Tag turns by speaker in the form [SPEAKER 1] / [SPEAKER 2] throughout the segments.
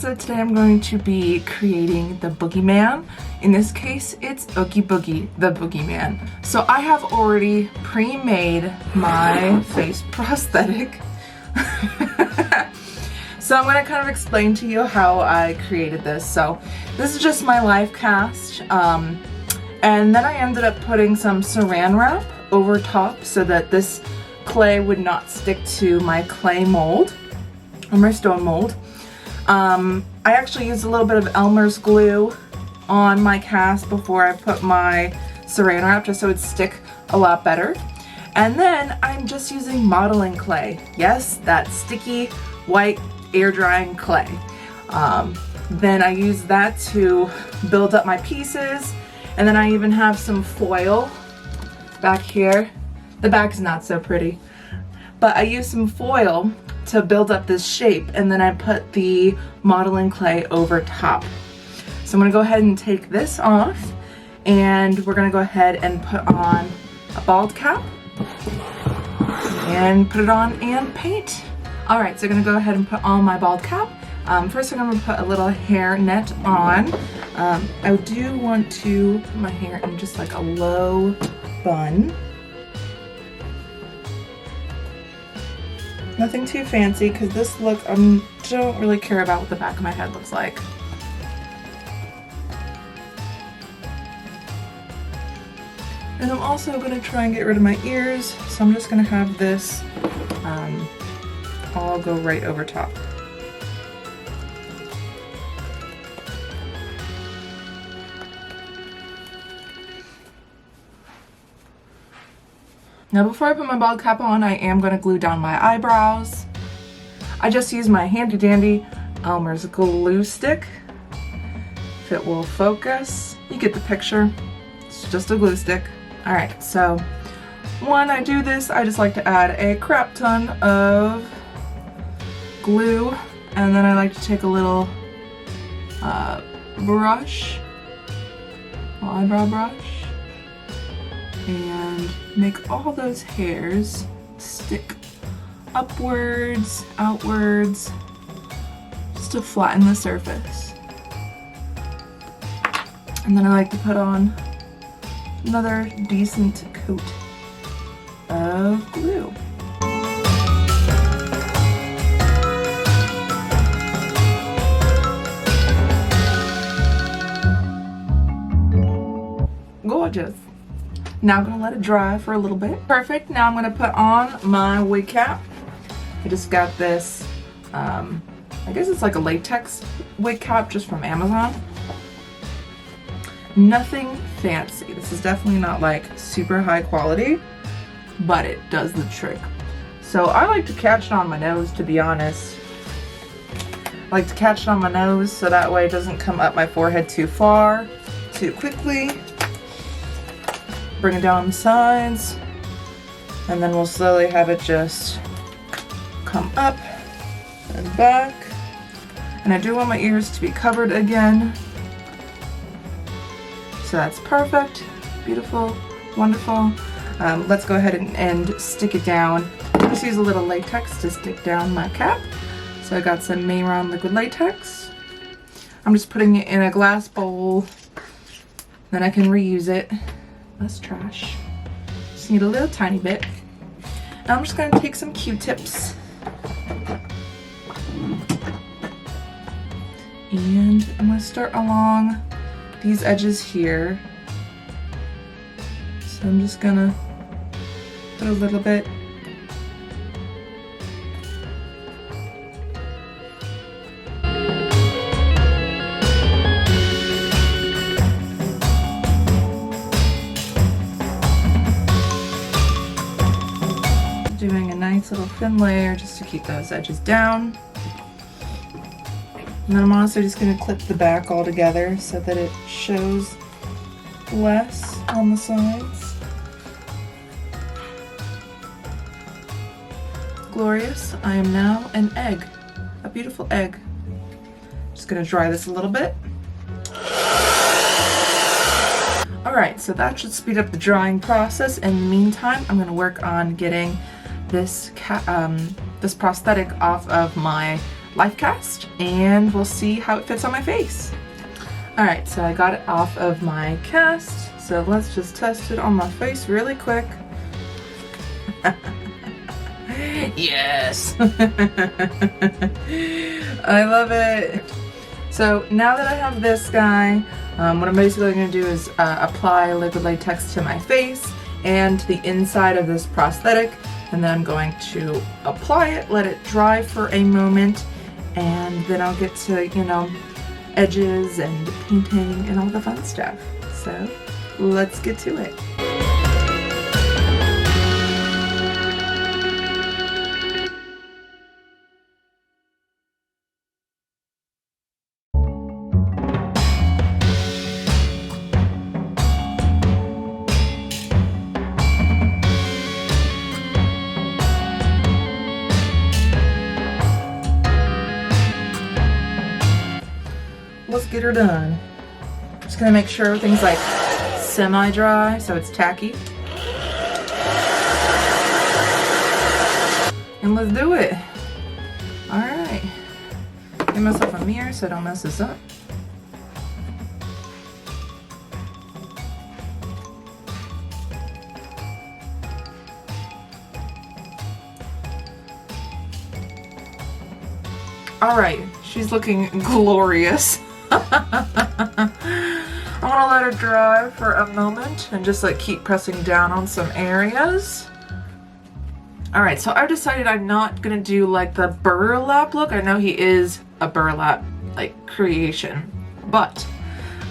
[SPEAKER 1] So today I'm going to be creating the boogeyman. In this case, it's Oogie Boogie, the boogeyman. So I have already pre-made my face prosthetic. So I'm going to kind of explain to you how I created this. So this is just my live cast. And then I ended up putting some saran wrap over top so that this clay would not stick to my clay mold, or my stone mold. I actually used a little bit of Elmer's glue on my cast before I put my saran wrap just so it would stick a lot better. And then I'm just using modeling clay. Yes, that sticky white air drying clay. Then I use that to build up my pieces. And then I even have some foil back here. The back is not so pretty, but I use some foil to build up this shape, and then I put the modeling clay over top. So I'm gonna go ahead and take this off, and we're gonna go ahead and put on a bald cap and put it on and paint. All right, so I'm gonna go ahead and put on my bald cap. First I'm gonna put a little hair net on. I do want to put my hair in just like a low bun. Nothing too fancy, because this look, I don't really care about what the back of my head looks like. And I'm also going to try and get rid of my ears, so I'm just going to have this all go right over top. Now before I put my bald cap on, I am going to glue down my eyebrows. I just use my handy dandy Elmer's glue stick. If it will focus, you get the picture. It's just a glue stick. Alright, so when I do this, I just like to add a crap ton of glue, and then I like to take a little brush, eyebrow brush, and make all those hairs stick upwards, outwards, just to flatten the surface. And then I like to put on another decent coat of glue. Gorgeous. Now I'm gonna let it dry for a little bit. Perfect. Now I'm gonna put on my wig cap. I just got this, I guess it's like a latex wig cap just from Amazon. Nothing fancy. This is definitely not like super high quality, but it does the trick. So I like to catch it on my nose, to be honest. I like to catch it on my nose so that way it doesn't come up my forehead too far, too quickly. Bring it down the sides, and then we'll slowly have it just come up and back. And I do want my ears to be covered again. So that's perfect, beautiful, wonderful. Let's go ahead and stick it down. Just use a little latex to stick down my cap. So I got some Mehron liquid latex. I'm just putting it in a glass bowl, then I can reuse it. Less trash. Just need a little tiny bit. Now I'm just going to take some Q-tips and I'm going to start along these edges here. So I'm just going to put a little bit. Doing a nice little thin layer just to keep those edges down. And then I'm also just going to clip the back all together so that it shows less on the sides. Glorious. I am now an egg. A beautiful egg. Just going to dry this a little bit. Alright, so that should speed up the drying process. In the meantime, I'm going to work on getting this prosthetic off of my life cast, and we'll see how it fits on my face. Alright, so I got it off of my cast, so let's just test it on my face really quick. Yes! I love it! So now that I have this guy, what I'm basically going to do is apply liquid latex to my face and to the inside of this prosthetic, and then I'm going to apply it, let it dry for a moment, and then I'll get to, you know, edges and painting and all the fun stuff. So let's get to it. Let's get her done. Just gonna make sure everything's like semi-dry, so it's tacky. And let's do it. Alright. Get myself a mirror so I don't mess this up. Alright, she's looking glorious. I'm gonna let her dry for a moment and just like keep pressing down on some areas. Alright, so I've decided I'm not gonna do like the burlap look. I know he is a burlap like creation, but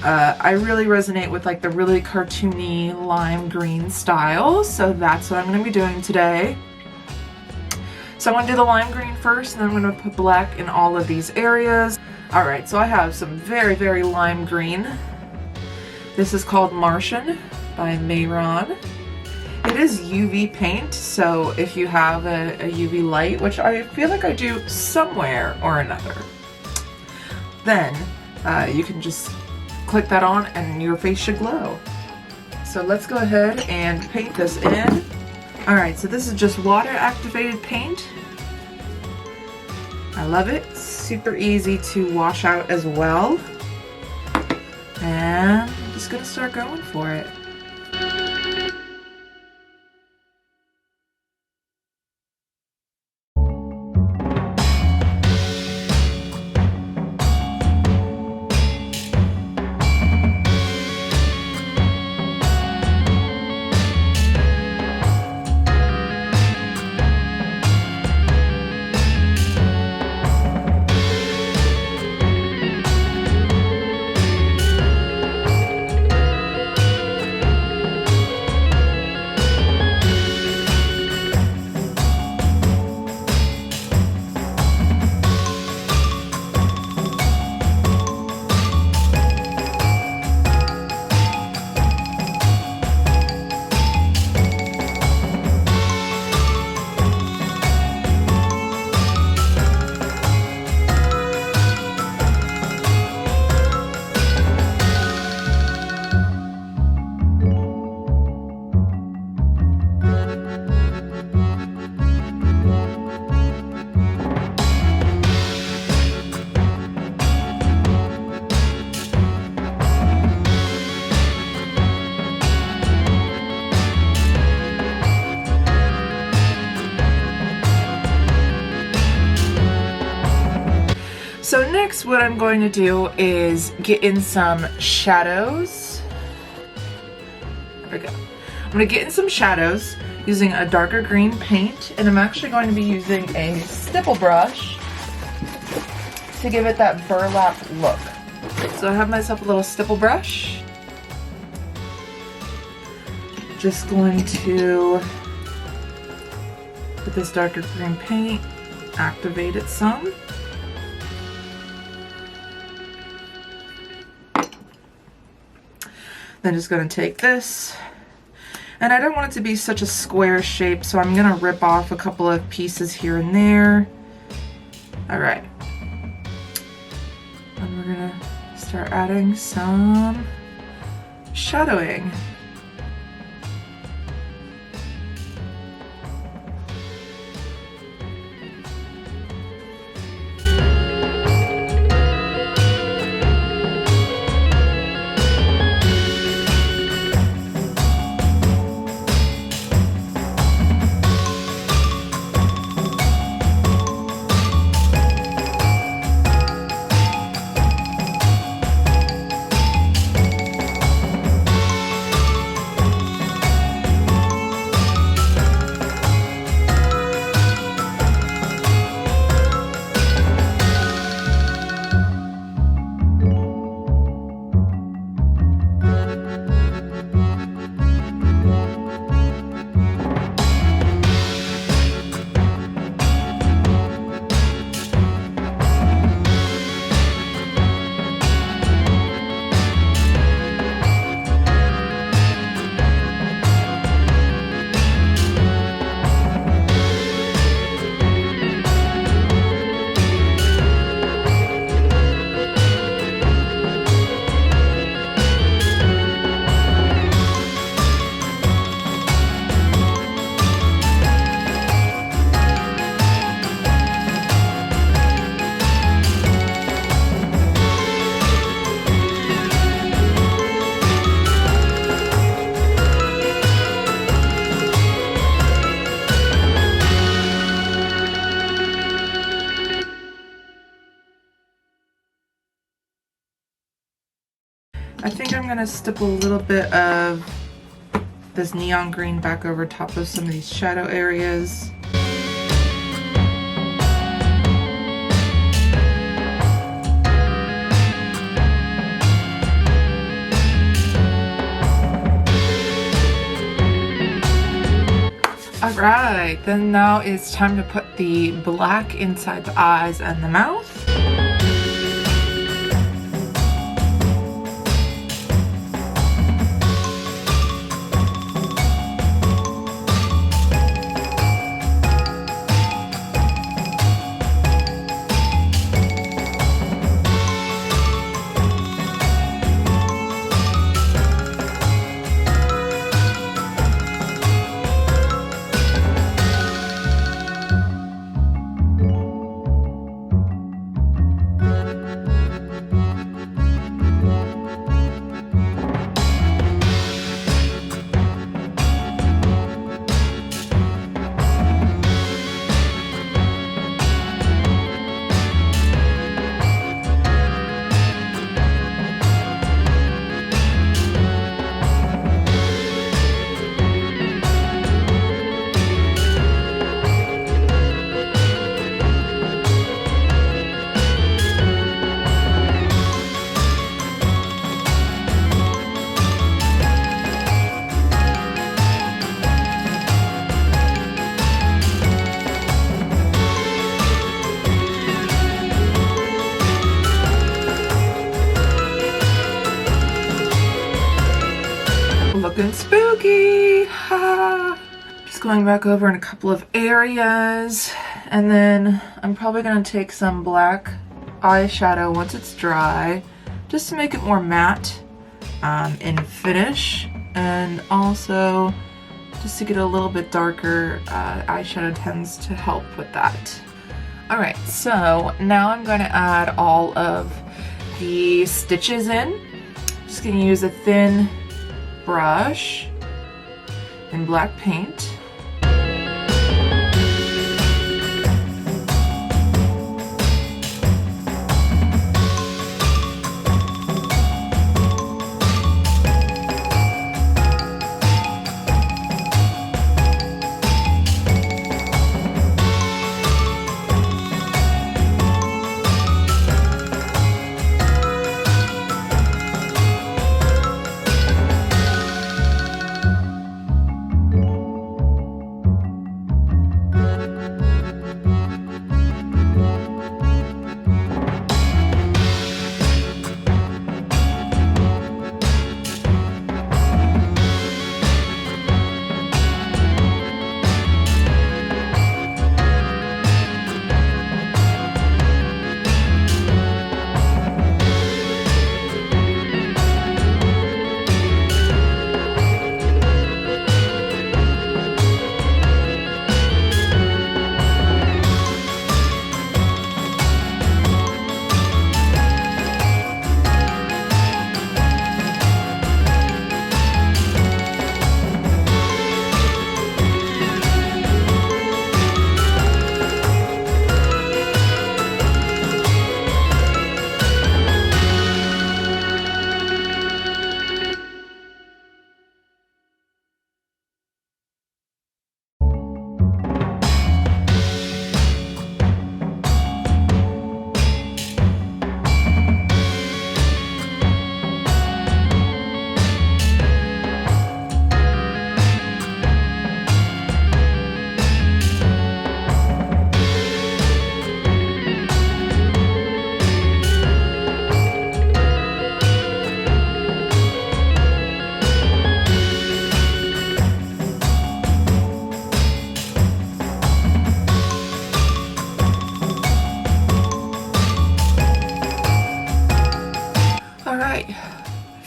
[SPEAKER 1] I really resonate with like the really cartoony lime green style, so that's what I'm gonna be doing today. So I'm going to do the lime green first, and then I'm going to put black in all of these areas. Alright, so I have some very, very lime green. This is called Martian by Mehron. It is UV paint, so if you have a UV light, which I feel like I do somewhere or another, then you can just click that on and your face should glow. So let's go ahead and paint this in. Alright, so this is just water activated paint. I love it. Super easy to wash out as well. And I'm just gonna start going for it. So next what I'm going to do is get in some shadows. There we go. I'm going to get in some shadows using a darker green paint, and I'm actually going to be using a stipple brush to give it that burlap look. So I have myself a little stipple brush. Just going to put this darker green paint, activate it some. Then just going to take this, and I don't want it to be such a square shape, so I'm going to rip off a couple of pieces here and there. Alright. And we're going to start adding some shadowing. I think I'm gonna stipple a little bit of this neon green back over top of some of these shadow areas. Alright, then now it's time to put the black inside the eyes and the mouth. Looking spooky. Just going back over in a couple of areas, and then I'm probably gonna take some black eyeshadow once it's dry, just to make it more matte in finish, and also just to get a little bit darker. Eyeshadow tends to help with that. Alright, so now I'm going to add all of the stitches in. Just going to use a thin brush and black paint.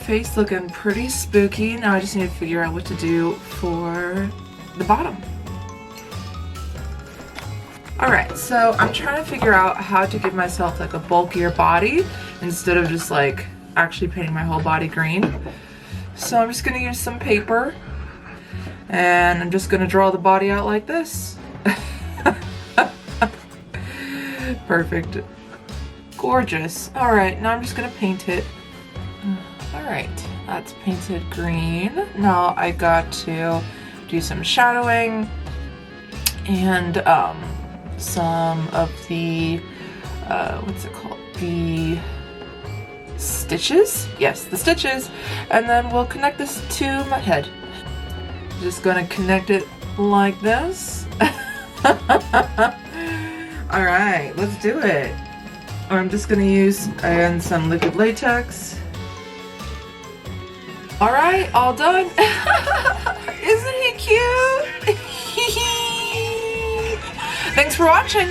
[SPEAKER 1] Face looking pretty spooky. Now I just need to figure out what to do for the bottom. Alright, so I'm trying to figure out how to give myself like a bulkier body instead of just like actually painting my whole body green. So I'm just going to use some paper and I'm just going to draw the body out like this. Perfect. Gorgeous. Alright, now I'm just going to paint it. Alright. Alright, that's painted green. Now I got to do some shadowing and some of the, what's it called? The stitches? Yes, the stitches. And then we'll connect this to my head. Just gonna connect it like this. Alright, let's do it. I'm just gonna use, again, some liquid latex. Alright, all done. Isn't he cute? Thanks for watching.